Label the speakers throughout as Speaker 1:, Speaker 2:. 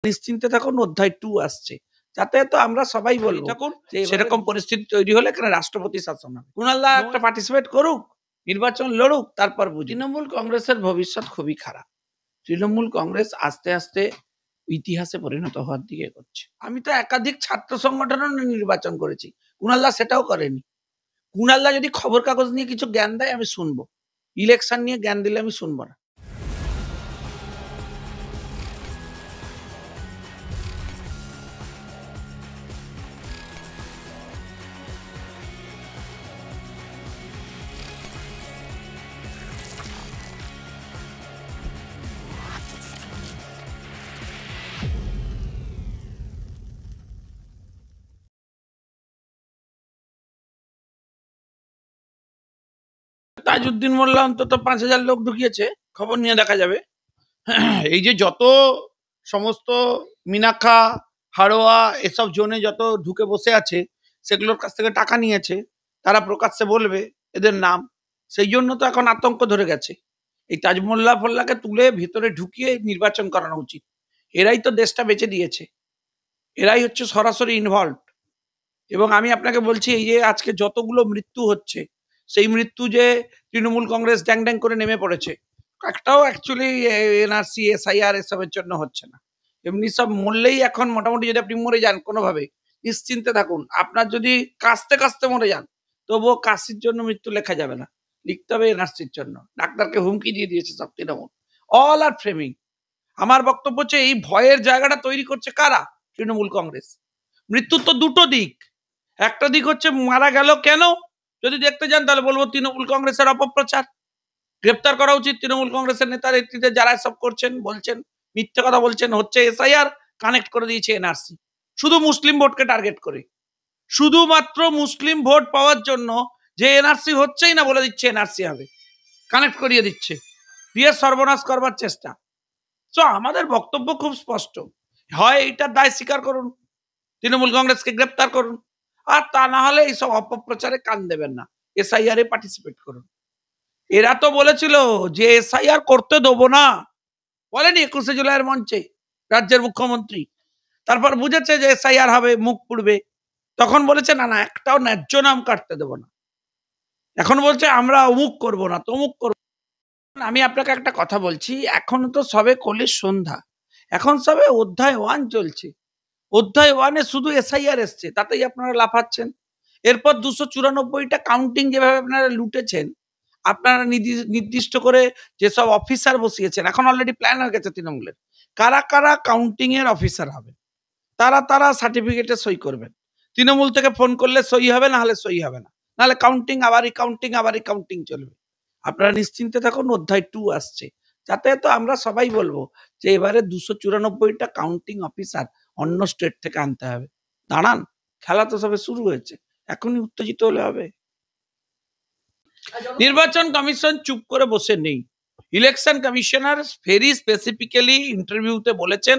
Speaker 1: নিশ্চিন্তে থাকুন, অধ্যায় 2 আসছে, যাতে তো আমরা সবাই বলবো থাকুন সেরকম পরিস্থিতি তৈরি হলে এখানে রাষ্ট্রপতি শাসন হবে। কুণালদা একটা পার্টিসিপেট করুক, নির্বাচন লড়ুক, তারপর বুঝি। তৃণমূল কংগ্রেসের ভবিষ্যৎ খুবই খারাপ। তৃণমূল কংগ্রেস আস্তে আস্তে ইতিহাসে পরিণত হওয়ার দিকে এগোচ্ছে। আমি তো একাধিক ছাত্র সংগঠনও নির্বাচন করেছি, কুণালদা সেটাও করেনি। কুণালদা যদি খবর কাগজ নিয়ে কিছু জ্ঞান দেয় আমি শুনবো, ইলেকশন নিয়ে জ্ঞান দিলে আমি শুনবো না। তাজউদ্দিন মোল্লা অন্তত 5,000 লোক ঢুকিয়েছে, খবর নিয়ে দেখা যাবে। এই যে যত সমস্ত মিনাখা, হাড়োয়া এসব জোনে যত ঢুকে বসে আছে, সেগুলোর কাছ থেকে টাকা নিয়েছে, তারা প্রকাশ্যে বলবে এদের নাম। সেই জন্য তো এখন আতঙ্ক ধরে গেছে। এই তাজমোল্লা ফল্লাকে তুলে ভিতরে ঢুকিয়ে নির্বাচন করানো উচিত। এরাই তো দেশটা বেঁচে দিয়েছে, এরাই হচ্ছে সরাসরি ইনভলভ। এবং আমি আপনাকে বলছি, এই যে আজকে যতগুলো মৃত্যু হচ্ছে, সেই মৃত্যু যে তৃণমূল কংগ্রেস ড্যাং ড্যাং করে নেমে পড়েছে, একটাও অ্যাকচুয়ালি এনআরসি, এসআইআর এসবের জন্য হচ্ছে না। এমনি সব মরলেই এখন মোটামুটি যদি আপনি মরে যান কোনোভাবে, নিশ্চিন্তে থাকুন। আপনার যদি কাশতে কাশতে মরে যান, তবুও কাশির জন্য মৃত্যু লেখা যাবে না, লিখতে হবে এনআরসির জন্য। ডাক্তারকে হুমকি দিয়ে দিয়েছে সব তৃণমূল। অল আর ফ্রেমিং। আমার বক্তব্য হচ্ছে, এই ভয়ের জায়গাটা তৈরি করছে কারা? তৃণমূল কংগ্রেস। মৃত্যুর তো দুটো দিক। একটা দিক হচ্ছে মারা গেল কেন, যদি দেখতে যান তাহলে বলবো তৃণমূল কংগ্রেসের অপপ্রচার। গ্রেপ্তার করা উচিত তৃণমূল কংগ্রেসের নেতা নেত্রীদের, যারা সব করছেন, বলছেন, মিথ্যে কথা বলছেন। হচ্ছে এসআইআর, কানেক্ট করে দিয়েছে এনআরসি, শুধু মুসলিম ভোটকে টার্গেট করে, শুধুমাত্র মুসলিম ভোট পাওয়ার জন্য। যে এনআরসি হচ্ছেই না বলে দিচ্ছে এনআরসি হবে, কানেক্ট করিয়ে দিচ্ছে, দিয়ে সর্বনাশ করবার চেষ্টা। তো আমাদের বক্তব্য খুব স্পষ্ট, হয় এইটার দায় স্বীকার করুন, তৃণমূল কংগ্রেসকে গ্রেপ্তার করুন, আর তা না হলে এইসব অপপ্রচারে কান দেবেন না, এসআইআর এ পার্টিসিপেট করুন। এরা তো বলেছিল যে এসআইআর করতে দেবো না, বলেনি 21শে জুলাইয়ের মঞ্চে রাজ্যের মুখ্যমন্ত্রী? তারপর বুঝেছে যে এসআইআর হবে, মুখ পুড়বে, তখন বলেছে না না, একটাও ন্যায্য নাম কাটতে দেবো না। এখন বলছে আমরা অমুক করবো না, তমুক করবো। আমি আপনাকে একটা কথা বলছি, এখন তো সবে কলির সন্ধ্যা, এখন সবে অধ্যায় 1 চলছে। অধ্যায় 1-এ শুধু এসআইআর এসছে, তাতেই আপনারা লাফাচ্ছেন। এরপর 294টা কাউন্টিং যেভাবে আপনারা লুটেছেন, আপনারা নির্দিষ্ট করে যেসব অফিসার বসিয়েছেন, এখন অলরেডি প্ল্যান হয়ে গেছে তৃণমূলের কারা কারা কাউন্টিং এর অফিসার হবে। তারা সার্টিফিকেটে সই করবেন। তৃণমূল থেকে ফোন করলে সই হবে, না হলে সই হবে না, নাহলে কাউন্টিং আবার কাউন্টিং চলবে। আপনারা নিশ্চিন্তে থাকুন, অধ্যায় 2 আসছে, যাতে তো আমরা সবাই বলবো যে এবারে 294টা কাউন্টিং অফিসার অন্য স্টেট থেকে আনতে হবে। দাঁড়ান, খেলা তো সবে শুরু হয়েছে, এখনই উত্তেজিত হলে হবে? নির্বাচন কমিশন চুপ করে বসে নেই। ইলেকশন কমিশনার ভেরি স্পেসিফিক্যালি ইন্টারভিউতে বলেছেন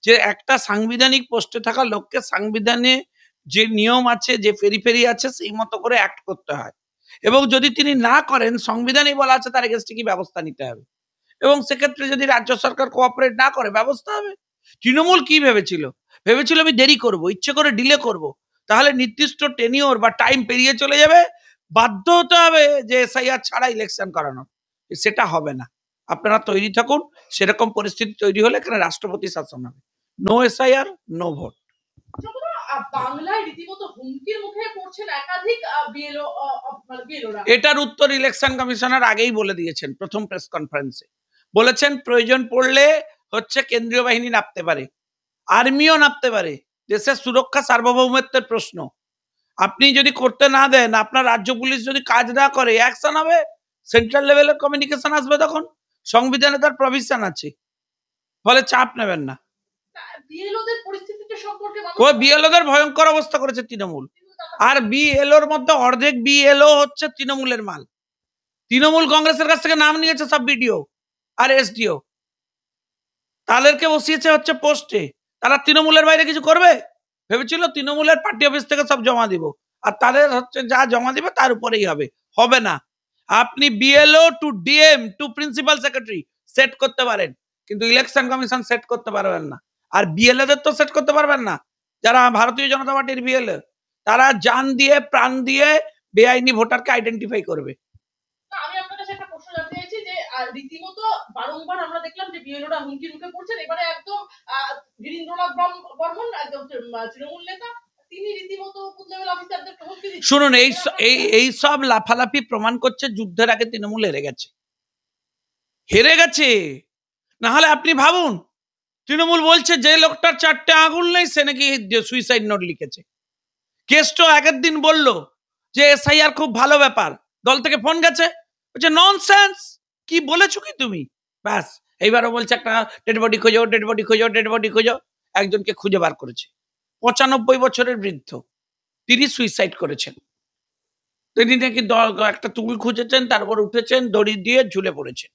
Speaker 1: যে একটা সাংবিধানিক পোস্টে থাকা লোককে সংবিধানে যে নিয়ম আছে, যে ফেরি আছে, সেই মতো করে অ্যাক্ট করতে হয়, এবং যদি তিনি না করেন, সংবিধানেই বলা আছে তার এগেইনস্টে কি ব্যবস্থা নিতে হবে, এবং সেক্ষেত্রে যদি রাজ্য সরকার কোঅপারেট না করে ব্যবস্থা হবে। তৃণমূল কি ভেবেছিল আমি দেরি করব, ইচ্ছে করে ডিলে করব, তাহলে নির্দিষ্ট টেনিওর বা টাইম পেরিয়ে চলে যাবে, বাধ্য হতে হবে যে এসআইআর ছাড়া ইলেকশন করানো। সেটা হবে না। আপনারা তৈরি থাকুন, সেরকম পরিস্থিতি তৈরি হলে এখানে রাষ্ট্রপতি শাসন হবে। No SIR, no vote.
Speaker 2: বাংলায় রীতিমতো হুমকির মুখে পড়ছেন একাধিক বিএলওরা।
Speaker 1: এটার উত্তর ইলেকশন কমিশনার আগেই বলে দিয়েছেন, প্রথম প্রেস কনফারেন্সে বলেছেন প্রয়োজন পড়লে হচ্ছে কেন্দ্রীয় বাহিনী নামতে পারে, আর্মিও নামতে পারে। দেশের সুরক্ষা সার্বভৌমত্বের প্রশ্ন। আপনি যদি করতে না দেন, আপনার রাজ্য পুলিশ যদি কাজ না করে, অ্যাকশন হবে, সেন্ট্রাল লেভেলের কমিউনিকেশন আসবে, তখন সংবিধানে তার প্রভিশন আছে, ফলে চাপ নেবেন না।
Speaker 2: বিএলওদের পরিস্থিতিটা সম্পর্কে
Speaker 1: বিএলওদের ভয়ঙ্কর অবস্থা করেছে তৃণমূল, আর বিএলওর মধ্যে অর্ধেক বিএলও হচ্ছে তৃণমূলের মাল। তৃণমূল কংগ্রেসের কাছ থেকে নাম নিয়েছে সব বিডিও আর এসডিও, তাদেরকে বসিয়েছে হচ্ছে পোস্টে। তারা তৃণমূলের বাইরে কিছু করবে ভেবেছিল? তৃণমূলের পার্টি অফিস থেকে সব জমা দিব, আর তাদের হচ্ছে যা জমা দিবে তার উপরেই হবে না। আপনি BLO to DM to principal secretary set করতে পারেন, কিন্তু ইলেকশন কমিশন সেট করতে পারবেন না। আর বিএলএদের তো সেট করতে পারবেন না, যারা ভারতীয় জনতা পার্টির বিএলএ, তারা জান দিয়ে প্রাণ দিয়ে বেআইনি ভোটারকে আইডেন্টিফাই করবে।
Speaker 2: আমি আপনার কাছে একটা প্রশ্ন জানতে চাইছি যে রীতিমতো বারংবার আমরা দেখলাম যে বিএলওরা হুমকির মুখে পড়ছেন। এবারে একদম গিরীন্দ্রনাথ বর্মন একদম তৃণমূল নেতা, তিনি রীতিমতো বুথ লেভেল অফিসারদের হুমকি দিচ্ছেন।
Speaker 1: শুনুন, এই সব লাফালাফি প্রমাণ করছে যুদ্ধের আগে তৃণমূল হেরে গেছে। না হলে আপনি ভাবুন, তৃণমূল বলছে যে লোকটার 4টে আঙুল নেই সে নাকি সুইসাইড নোট লিখেছে। কেষ্ট আগের দিন বলল যে এসআইআর খুব ভালো ব্যাপার, দল থেকে ফোন গেছে, বলছে ননসেন্স, কি বলেছো কি তুমি? ব্যাস, এইবারও বলছে একটা ডেড বডি খোঁজো, ডেড বডি খোঁজো, ডেড বডি খোঁজো। একজনকে খুঁজে বার করেছে, 95 বছরের বৃদ্ধ, তিনি সুইসাইড করেছেন। তিনি নাকি একটা টুল খুঁজেছেন, তারপর উঠেছেন, দড়ি দিয়ে ঝুলে পড়েছেন।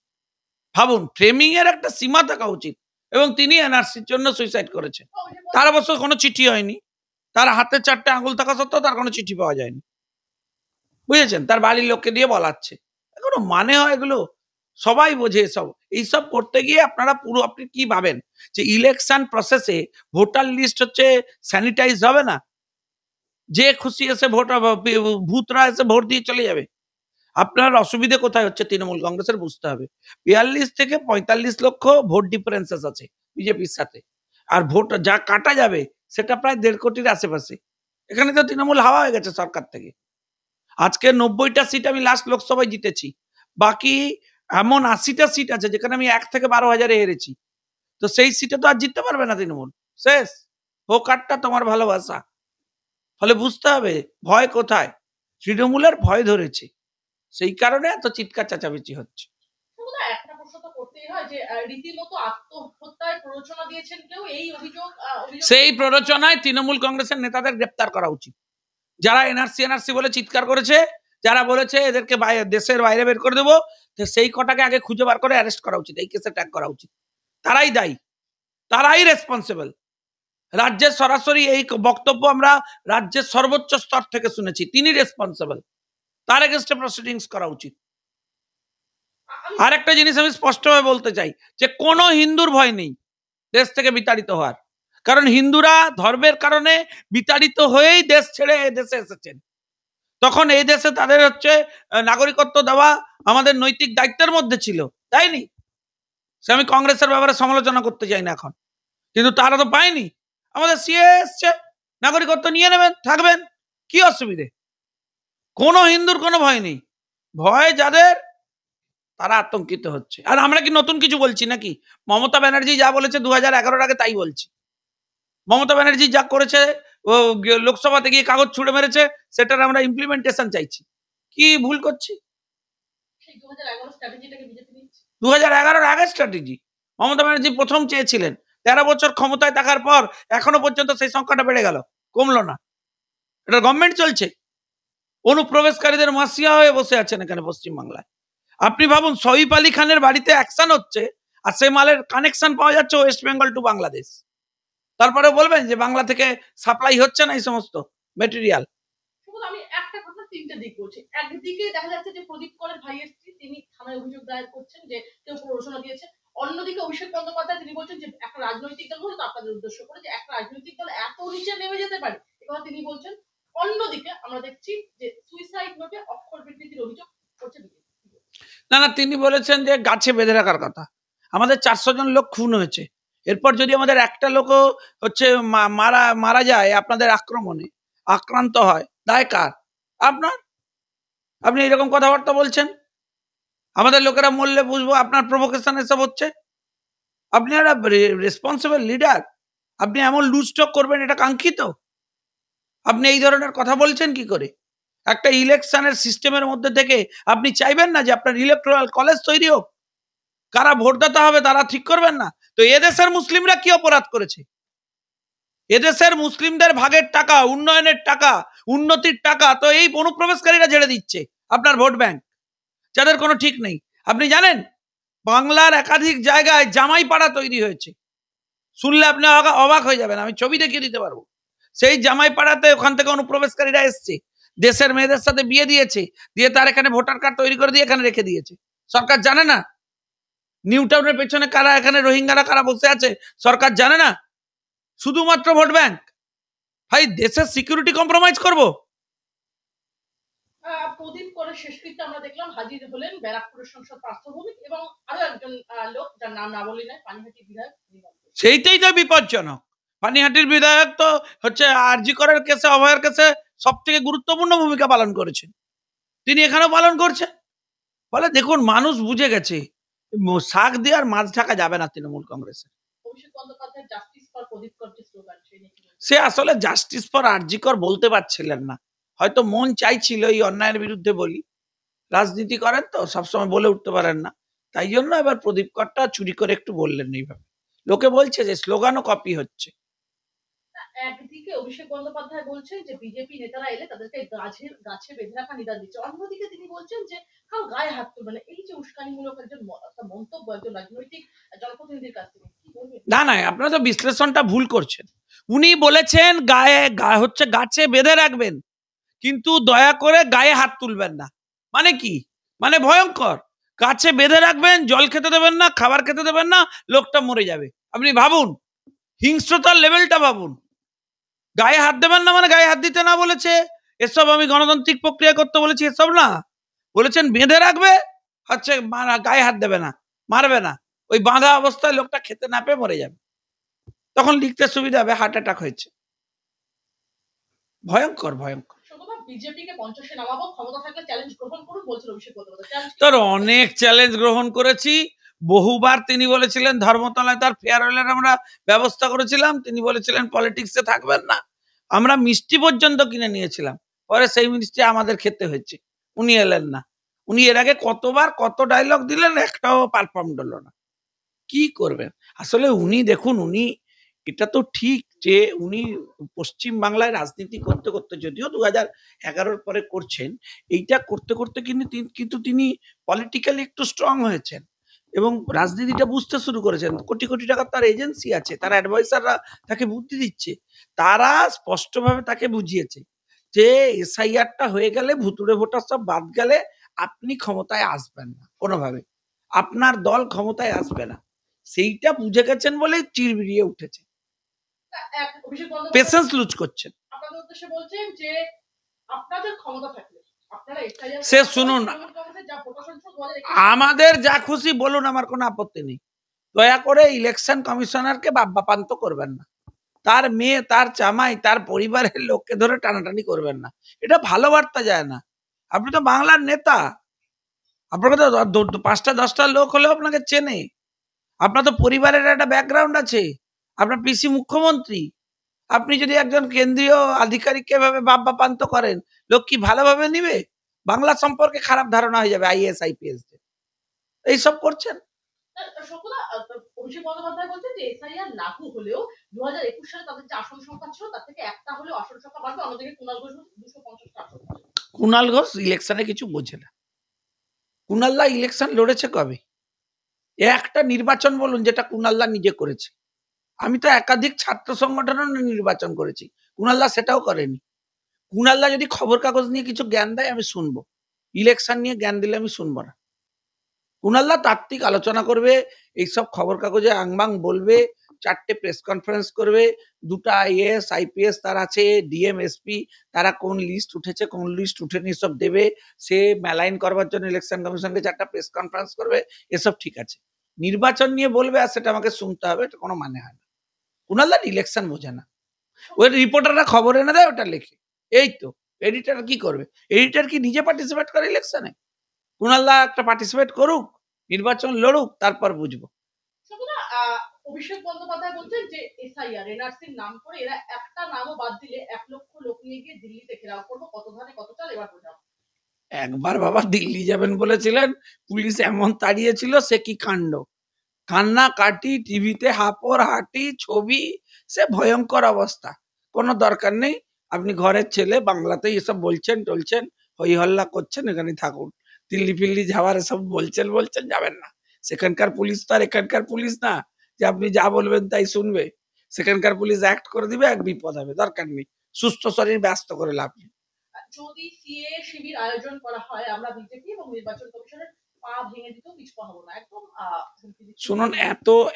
Speaker 1: ভাবুন, ফ্রেমিং এর একটা সীমা থাকা উচিত। এবং তিনি এনআরসির জন্য সুইসাইড করেছেন। তার অবশ্য কোনো চিঠি হয়নি, তার হাতে 4টে আঙুল থাকা সত্ত্বেও তার কোনো চিঠি পাওয়া যায়নি, বুঝেছেন? তার বাড়ির লোককে দিয়ে বলাচ্ছে। এগুলো মানে হয়? এগুলো সবাই বোঝে। এইসব করতে গিয়ে আপনারা পুরো, আপনি কি ভাবেন যে ইলেকশন প্রসেসে ভোটার লিস্ট হচ্ছে স্যানিটাইজ হবে না? যে খুশি এসে ভূতরা এসে ভোট দিয়ে চলে যাবে? আপনার অসুবিধে কোথায় হচ্ছে তৃণমূল কংগ্রেসের বুঝতে হবে। 42 থেকে 45 লক্ষ ভোট ডিফারেন্সেস আছে বিজেপির সাথে, আর ভোট যা কাটা যাবে সেটা প্রায় 1.5 কোটির আশেপাশে। এখানে তো তৃণমূল হাওয়া হয়ে গেছে সরকার থেকে। আজকে 90টা সিট আমি লাস্ট লোকসভায় জিতেছি, বাকি এমন 80টা সিট আছে যেখানে আমি 1 থেকে 12,000-এ হেরেছি। তো সেই সিটে তো আর জিততে পারবে না তৃণমূল, শেষ। হোক আটটা তোমার ভালোবাসা। ফলে বুঝতে হবে ভয় কোথায়। তৃণমূলের ভয় ধরেছে, সেই কারণে এত চিৎকার চেঁচামেচি হচ্ছে।
Speaker 2: একটা প্রশ্ন তো করতেই হয় যে রীতিমতো আত্মহত্যায় প্ররোচনা দিয়েছেন কেউ, এই অভিযোগ।
Speaker 1: সেই প্ররোচনায় তৃণমূল কংগ্রেসের নেতাদের গ্রেপ্তার করা উচিত। যারা এনআরসি বলে চিৎকার করেছে, যারা বলেছে এদেরকে দেশের বাইরে বের করে দেবো, সেই কটাকে আগে খুঁজে বার করে অ্যারেস্ট করা উচিত, এই কেসে ট্যাগ করা উচিত। তারাই দায়ী, তারাই রেসপন্সিবল। রাজ্যের সরাসরি এই বক্তব্য আমরা রাজ্যের সর্বোচ্চ স্তর থেকে শুনেছি, তিনি রেসপন্সিবল, তার এগেইনস্টে প্রসিডিংস করা উচিত। আর একটা জিনিস আমি স্পষ্টভাবে বলতে চাই যে কোনো হিন্দুর ভয় নেই দেশ থেকে বিতাড়িত হওয়ার, কারণ হিন্দুরা ধর্মের কারণে বিতাড়িত হয়েই দেশ ছেড়ে এই দেশে এসেছেন। তখন এই দেশে তাদের হচ্ছে নাগরিকত্ব দেওয়া আমাদের নৈতিক দায়িত্বের মধ্যে ছিল, তাইনি? সে আমি কংগ্রেসের ব্যাপারে সমালোচনা করতে চাই না এখন, কিন্তু তারা তো পায়নি। আমাদের সিএ এসছে, নাগরিকত্ব নিয়ে নেবেন, থাকবেন, কি অসুবিধে? কোনো হিন্দুর কোনো ভয় নেই। ভয় যাদের, তারা আতঙ্কিত হচ্ছে। আর আমরা কি নতুন কিছু বলছি নাকি? মমতা ব্যানার্জি যা বলেছে 2011-এর আগে তাই বলছি। মমতা ব্যানার্জি যা করেছে, ও লোকসভাতে গিয়ে কাগজ ছুড়ে মেরেছে, সেটার আমরা ইমপ্লিমেন্টেশন চাইছি। কি ভুল করছি? 2011-এর আগে স্ট্র্যাটেজি মমতা ব্যানার্জি প্রথম চেয়েছিলেন। 13 বছর ক্ষমতায় থাকার পর এখনো পর্যন্ত সেই সংখ্যাটা বেড়ে গেল, কমলো না। এটা গভর্নমেন্ট চলছে, অনুপ্রবেশকারীদের মাসিয়া হয়ে বসে আছেন এখানে পশ্চিমবাংলায়। আপনি ভাবুন, সইফ আলী খানের বাড়িতে অ্যাকশন হচ্ছে, আর সেই মালের কানেকশন পাওয়া যাচ্ছে ওয়েস্ট বেঙ্গল টু বাংলাদেশ। তারপরে বলবেন যে বাংলা থেকে সাপ্লাই হচ্ছে না এই সমস্ত মেটেরিয়াল।
Speaker 2: আমি একটা কথা, তিনটে দিক বলছি। একদিকে দেখা যাচ্ছে যে প্রদীপ করের ভাইয়ের স্ত্রী, তিনি থানায় অভিযোগ দায়ের করছেন যে কেউ প্ররোচনা দিয়েছে। অন্যদিকে অভিষেক বন্দ্যোপাধ্যায় তিনি বলছেন যে একটা রাজনৈতিক দল হলো আপনাদের উদ্দেশ্য করে, যে একটা রাজনৈতিক দল এত নিচে নেমে যেতে পারে, এটা তিনি বলছেন। অন্যদিকে আমরা দেখছি যে সুইসাইড নোটে অক্ষর বিকৃতির অভিযোগ করছে বিজেপি।
Speaker 1: না, তিনি বলেছেন যে গাছে বেঁধে রাখার কথা। আমাদের 400 জন লোক খুন হয়েছে, এরপর যদি আমাদের একটা লোকও হচ্ছে মারা যায় আপনাদের আক্রমণে, আক্রান্ত হয়, দায় কার? আপনার। আপনি এরকম কথাবার্তা বলছেন, আমাদের লোকেরা মরলে বুঝবো আপনার প্রভোকেশন এসব হচ্ছে। আপনি একটা রেসপন্সিবল লিডার, আপনি এমন লুজটক করবেন এটা কাঙ্ক্ষিত? আপনি এই ধরনের কথা বলছেন কি করে? একটা ইলেকশনের সিস্টেমের মধ্যে থেকে আপনি চাইবেন না যে আপনার ইলেকট্রাল কলেজ তৈরি হোক? কারা ভোটদাতা হবে তারা ঠিক করবেন না? তো এদেশের মুসলিমরা কি অপরাধ করেছে? এদেশের মুসলিমদের ভাগের টাকা, উন্নয়নের টাকা, উন্নতির টাকা তো এই অনুপ্রবেশকারীরা ঝেড়ে দিচ্ছে আপনার ভোট ব্যাংক, যাদের কোনো ঠিক নেই। আপনি জানেন বাংলার একাধিক জায়গায় জামাই পাড়া তৈরি হয়েছে, শুনলে আপনি অবাক হয়ে যাবেন, আমি ছবি দেখিয়ে দিতে পারবো। সেই জামাই পাড়াতে ওখান থেকে অনুপ্রবেশকারীরা এসছে, দেশের মেয়েদের সাথে বিয়ে দিয়েছে, দিয়ে তার এখানে ভোটার কার্ড তৈরি করে দিয়ে এখানে রেখে দিয়েছে। সরকার জানে না? নিউ টাউনের পেছনে কারা, এখানে রোহিঙ্গারা কারা বসে আছে, সরকার জানে না? শুধুমাত্র ভোট ব্যাংক? ভাই দেশের সিকিউরিটি কম্প্রোমাইজ করব?
Speaker 2: প্রদীপ করে শেষকৃত্যে আমরা দেখলাম হাজির হলেন ব্যারাকপুরের সংসদ পার্থভৌমিক এবং আরো একজন লোক যার নাম না বলি নয়, পানিহাটি বিধায়ক।
Speaker 1: সেইটাই তো বিপজ্জনক। পানিহাটির বিধায়ক তো হচ্ছে আরজি করের কেসে, অভয়ের কেসে সব থেকে গুরুত্বপূর্ণ ভূমিকা পালন করেছেন, তিনি এখানেও পালন করছেন। ফলে দেখুন মানুষ বুঝে গেছে শাক দিয়ে আর মাছ ঢাকা যাবে না তৃণমূল কংগ্রেসের।
Speaker 2: অভিষেক বন্দ্যোপাধ্যায় জাস্টিস ফর প্রদীপ কর যে স্লোগান, সেই নিয়ে
Speaker 1: সে আসলে জাস্টিস ফর আরজিকর বলতে পারছিলেন না, হয়তো মন চাইছিল এই অন্যায়ের বিরুদ্ধে বলি। রাজনীতি করেন তো সবসময় বলে উঠতে পারেন না, তাই জন্য এবার প্রদীপ করটা চুরি করে একটু বললেন এইভাবে। লোকে বলছে যে স্লোগানও কপি হচ্ছে।
Speaker 2: একদিকে অভিষেক বন্দ্যোপাধ্যায় বলছেন যে বিজেপি নেতারা এলে তাদেরকে গাছে বেঁধে রাখা নিদান দিচ্ছে, অন্যদিকে তিনি বলছেন যে কারো গায়ে হাত তুলবে না। এই যে উস্কানিমূলক একজন একটা মন্তব্য একজন রাজনৈতিক জনপ্রতিনিধির কাছ থেকে, কি বলবেন?
Speaker 1: না না, আপনারা তো বিশ্লেষণটা ভুল করছেন। উনি বলেছেন গায়ে হচ্ছে গাছে বেঁধে রাখবেন, কিন্তু দয়া করে গায়ে হাত তুলবেন না। মানে কি? মানে ভয়ঙ্কর। গাছে বেঁধে রাখবেন, জল খেতে দেবেন না, খাবার খেতে দেবেন না, লোকটা মরে যাবে। আপনি ভাবুন, হিংস্রতার লেভেলটা ভাবুন। গায়ে হাত দেবেন না মানে গায়ে হাত দিতে না বলেছে, এসব আমি গণতান্ত্রিক প্রক্রিয়া করতে বলেছি, এসব না। বলেছেন বেঁধে রাখবে, হচ্ছে গায়ে হাত দেবে না, মারবে না। ওই বাঁধা অবস্থায় লোকটা খেতে না পেয়ে মরে যাবে, তখন লিখতে সুবিধা হবে হার্ট অ্যাটাক হয়েছে। ভয়ঙ্কর ভয়ঙ্কর।
Speaker 2: বিজেপিকে পঞ্চাশে নামাবো, ক্ষমতা থাকলে চ্যালেঞ্জ গ্রহণ করুন বলছেন অভিষেক বন্দ্যোপাধ্যায়।
Speaker 1: তার অনেক চ্যালেঞ্জ গ্রহণ করেছি, বহুবার তিনি বলেছিলেন ধর্মতলায় তার ফেয়ারওয়েলের আমরা ব্যবস্থা করেছিলাম, তিনি বলেছিলেন পলিটিক্সে থাকবেন না। আমরা মিষ্টি পর্যন্ত কিনে নিয়েছিলাম, পরে সেই মিষ্টি আমাদের খেতে হয়েছে, উনি এলেন না। উনি এর আগে কতবার কত ডায়লগ দিলেন, একটাও পারফর্ম হলো না। কি করবেন আসলে উনি? দেখুন উনি, এটা তো ঠিক যে উনি পশ্চিম বাংলায় রাজনীতি করতে করতে, যদিও 2011 পরে করছেন, এইটা করতে করতে কিন্তু তিনি পলিটিক্যালি একটু স্ট্রং হয়েছেন এবং রাজনীতিটা বুঝতে শুরু করেছেন। কোটি কোটি টাকার তার এজেন্সি আছে, তার অ্যাডভাইসাররা তাকে বুদ্ধি দিচ্ছে, তারা স্পষ্টভাবে তাকে বুঝিয়েছে যে এসআইআরটা হয়ে গেলে, ভুতুড়ে ভোটার সব বাদ গেলে আপনি ক্ষমতায় আসবেন না কোনোভাবে, আপনার দল ক্ষমতায় আসবে না। সেইটা বুঝে গেছেন বলেই চিরবিরিয়ে উঠেছে,
Speaker 2: অভিষেক বন্দ্যোপাধ্যায়
Speaker 1: পেশেন্স লুজ করছেন।
Speaker 2: আপনাদের উদ্দেশ্যে বলছেন যে আপনাদের ক্ষমতা থাকলে আপনারা
Speaker 1: সে শুনুন, আমাদের যা খুশি বলুন, আমার কোনো আপত্তি নেই। দয়া করে ইলেকশন কমিশনারকে বাপ্পাপান্ত করবেন না, তার মেয়ে, তার জামাই, তার পরিবারের লোককে ধরে টানাটানি করবেন না, এটা ভালো বার্তা যায় না। আপনি তো বাংলার নেতা, আপনাকে তো 5টা 10টা লোক হলেও আপনাকে চেনে, আপনার তো পরিবারের একটা ব্যাকগ্রাউন্ড আছে, আপনার পিসি মুখ্যমন্ত্রী। আপনি যদি একজন কেন্দ্রীয় আধিকারিককে এভাবে বাপ্পাপান্ত করেন, লোক কি ভালোভাবে নিবে? বাংলা সম্পর্কে খারাপ ধারণা হয়ে যাবে আইএস আইপিএস এইসব করছেন।
Speaker 2: অভিষেক বন্দ্যোপাধ্যায় বলছেন যে এসআইআর লাগু হলেও 2021 সালে তাদের যে আসন সংখ্যা ছিল তার থেকে একটা হলেও আসন সংখ্যা বাড়বে, অন্যদিকে কুণাল ঘোষ 250টা আসন।
Speaker 1: কুণাল ঘোষ ইলেকশনে কিছু বোঝে না। কুণালদা ইলেকশন লড়েছে কবে? একটা নির্বাচন বলুন যেটা কুণালদা নিজে করেছে। আমি তো একাধিক ছাত্র সংগঠনের নির্বাচন করেছি, কুণালদা সেটাও করেনি। কুণালদা যদি খবর কাগজ নিয়ে কিছু জ্ঞান দেয় আমি শুনবো, ইলেকশন নিয়ে জ্ঞান দিলে আমি শুনবো না। কুণালদা তাত্ত্বিক আলোচনা করবে, এইসব খবর কাগজে আংবাং বলবে, 4টে প্রেস কনফারেন্স করবে, 2টা আইএএস আইপিএস তার আছে, ডিএম এসপি, তারা কোন লিস্ট উঠেছে কোন লিস্ট উঠেনি সব দেবে, সে মেলাইন করবার জন্য ইলেকশন কমিশনকে 4টা প্রেস কনফারেন্স করবে, এসব ঠিক আছে। নির্বাচন নিয়ে বলবে আর সেটা আমাকে শুনতে হবে, এটা কোনো মানে হয় না। কুণালদা ইলেকশন বোঝে না, ওই রিপোর্টাররা খবর এনে দেয়, ওটা লেখে, এই তো। এডিটর কি করবে? এডিটর কি নিজে পার্টিসিপেট করে ইলেকশনে? কুণালদা একটা পার্টিসিপেট করুক, নির্বাচন লড়ুক, তারপর বুঝবো।
Speaker 2: অভিষেক বন্দ্যোপাধ্যায় বলছেন যে এসআইআর এনআরসির নাম করে এরা একটা নামও বাদ দিলে 1 লক্ষ লোক নিয়ে গিয়ে দিল্লিতে ঘেরাও করবো, কত ধানে কত চাল এবার বোঝাবো।
Speaker 1: একবার বাবা দিল্লি যাবেন বলেছিলেন, পুলিশ এমন তাড়িয়েছিল, সে কি কাণ্ড, কান্না কাটি, টিভিতে হাপর হাঁটি ছবি, সে ভয়ঙ্কর অবস্থা। কোনো দরকার নেই, আপনি ঘরের ছেলে, বাংলাতেই এসব বলছেন টলছেন, হই হল্লা করছেন, এখানে থাকুন। দিল্লি ফিল্লি যাওয়ার এসব বলছেন যাবেন না। সেখানকার পুলিশ তো আর এখানকার পুলিশ না যে আপনি যা বলবেন তাই শুনবে। সেখানকার পুলিশ অ্যাক্ট করে দিবে, এক বিপদ হবে, দরকার নেই। সুস্থ শরীর ব্যস্ত করে লাভ নেই।
Speaker 2: যদি সিএ শিবির আয়োজন করা হয়, আমরা বিজেপি এবং নির্বাচন কমিশনের পা ভেঙে দিতেও পিছপা হবো না, একদম।
Speaker 1: শুনুন,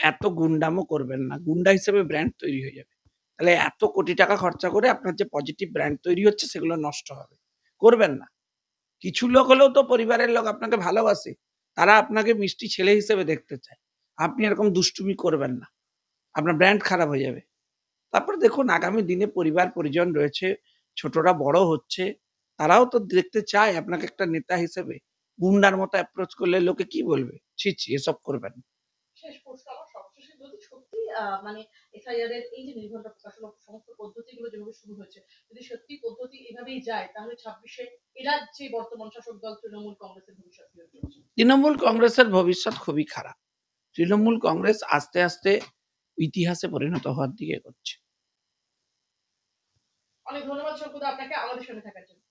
Speaker 1: এত গুন্ডামো করবেন না, গুন্ডা হিসেবে ব্র্যান্ড তৈরি হয়ে যাবে। তাহলে এত কোটি টাকা খরচা করে আপনার যে পজিটিভ ব্র্যান্ড তৈরি হচ্ছে সেগুলো নষ্ট হবে। করবেন না। কিছু লোক হলেও তো পরিবারের লোক আপনাকে ভালোবাসে। তারা আপনাকে মিষ্টি ছেলে হিসেবে দেখতে চায়। আপনি এরকম দুষ্টুমি করবেন না। আপনার ব্র্যান্ড খারাপ হয়ে যাবে। তারপরে দেখুন আগামী দিনে পরিবার পরিজন রয়েছে, ছোটরা বড় হচ্ছে। তারাও তো দেখতে চায় আপনাকে একটা নেতা হিসেবে। গুন্ডার মতো অ্যাপ্রোচ করলে লোকে কি বলবে? ছি, ছি এসব করবেন না।
Speaker 2: শেষ প্রশ্ন আমার সবশেষে যদি সত্যি মানে এসআইআর এর এই যে নির্ভরতা প্রকাশনা সমস্ত পদ্ধতিগুলো যেভাবে শুরু হয়েছে, যদি সত্যি পদ্ধতি এভাবেই যায় তাহলে ২৬ এ রাজ্যে বর্তমান শাসক দল তৃণমূল কংগ্রেসের ভবিষ্যৎ কি হতে চলেছে?
Speaker 1: তৃণমূল কংগ্রেসের ভবিষ্যৎ খুবই খারাপ। তৃণমূল কংগ্রেস আস্তে, আস্তে ইতিহাসে পরিণত হওয়ার দিকে এগোচ্ছে।
Speaker 2: অনেক ধন্যবাদ সত্যদা আপনাকে আমাদের সঙ্গে থাকার জন্য।